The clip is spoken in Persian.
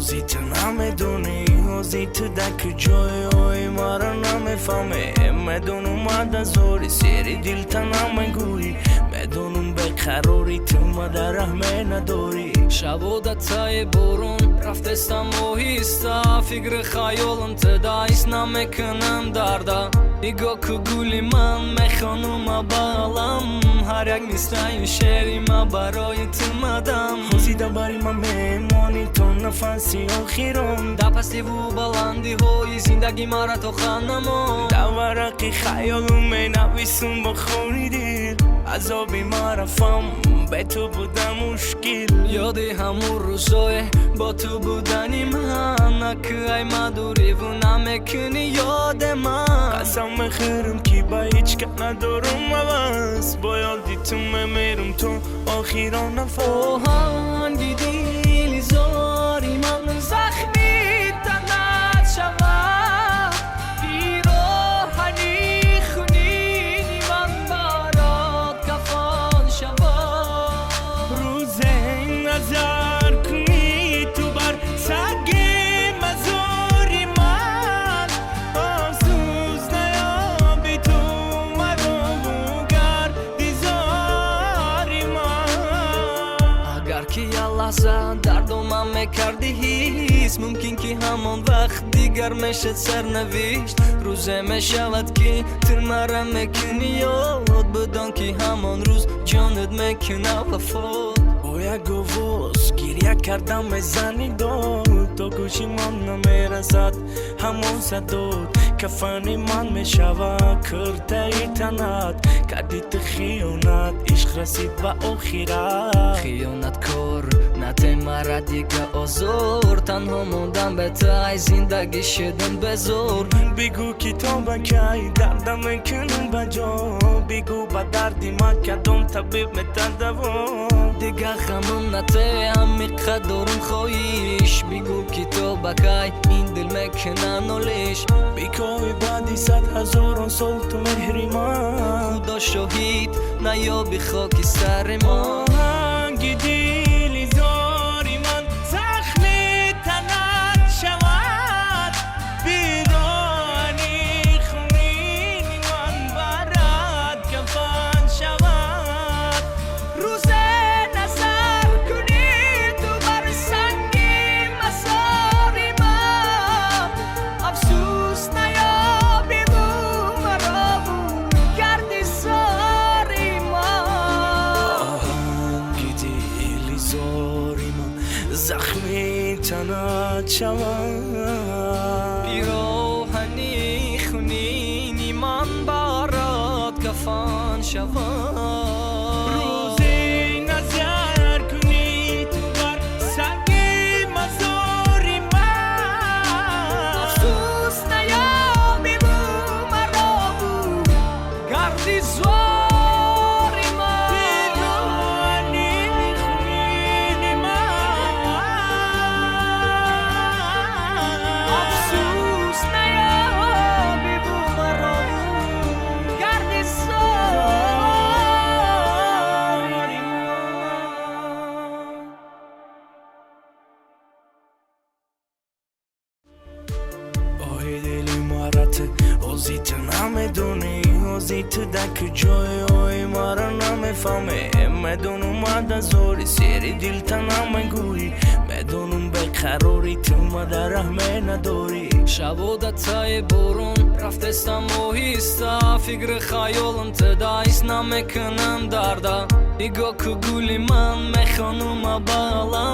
اوزی تو نمیدونی اوزی تو دک جای اوی مرا نمیفهمه میدون اومد از زوری سیری دل تا نمیگویی میدونم بقراری تو ما در رحمه نداری شبوده تای برون رفتستم و هیستا فکر خیالم تدایست نمیکنم دردا نگاه که گولی من میخوانم بالم هر یک نیستای شعری ما برای تو مدم خوزیده باری من میمانی تو نفسی آخیرم در پستی و بلندی های زندگی مرا تو خانمو در ورقی خیالم می نویسم با خونی دل عذابی مرفم به تو بودم مشکل یادی همون روزای با تو بودنی من نکه ای مدوری و نمیکنی یاد من قسم میخورم که با هیچ که ندارم عوض با یادی تو میمیرم تو آخیران نفس آهنگی دیلی زاری من زخمی تنت شود پیراهنی خونینی من برات کفن شود روز نظر کنی تو بر سگ مزاری من افسوس نیابی تو مرا گردی زاری من اگر که یه لحظه دردم میکردی هیست ممکن که همان وقت دیگر میشد سرنوشت روزه میشود که تو مرا میکنی یاد بدان که همان روز جانت میکنه وفات با یک گوز گریه کردم بزنی داد تا گوشی من نمیرسد همون صداد کفنی من میشود کرده ای تنت کردی تو خیانت عشق رسید به آخرت خیانت کار نته مرا دیگه آزار تنها موندم به تای زندگی شدم بزار بگو که تو بکی دردم میکنم بجا بگو با دردی من کدام طبیب میتدوام دیگه خمم نته همیقه دارم خواهیش بگو که تو بکی این دل میکنه نالیش بگوی بعدی 100,000 سال تو مهری من خدا شاهید نیابی خاکی سر ما آهنگی دیلی زاری من زخمی تنت شود پیراهنی خونینی من برات کفن شود روز نظر کنی تو بر سنگ مزاری من افسوس نیابی بو مرا بو گردی زاری من آهنگی دیلی زاری من زخمی تنت شود پیراهنی خونینی من برات کفن شود روزی نظر کنی تو بر سگ مزاری من افسوس نیابی بو مرا بو گردی زاری من پیراهنی خونینی من افسوس نیابی بو مرا بو گردی زاری من آی دلی مرت اوزی تو نمیدونی اوزی تو دک جای اوی مرا نمیفهمه میدون اومد از زوری سیری دل تا نمیگویی میدونم بقراری تو ما در رحمه نداری شبوده تای برون رفتستم و هیستا فکر خیالم تدایست نمیکنم دردا نگاه که گولی من میخوانم بالم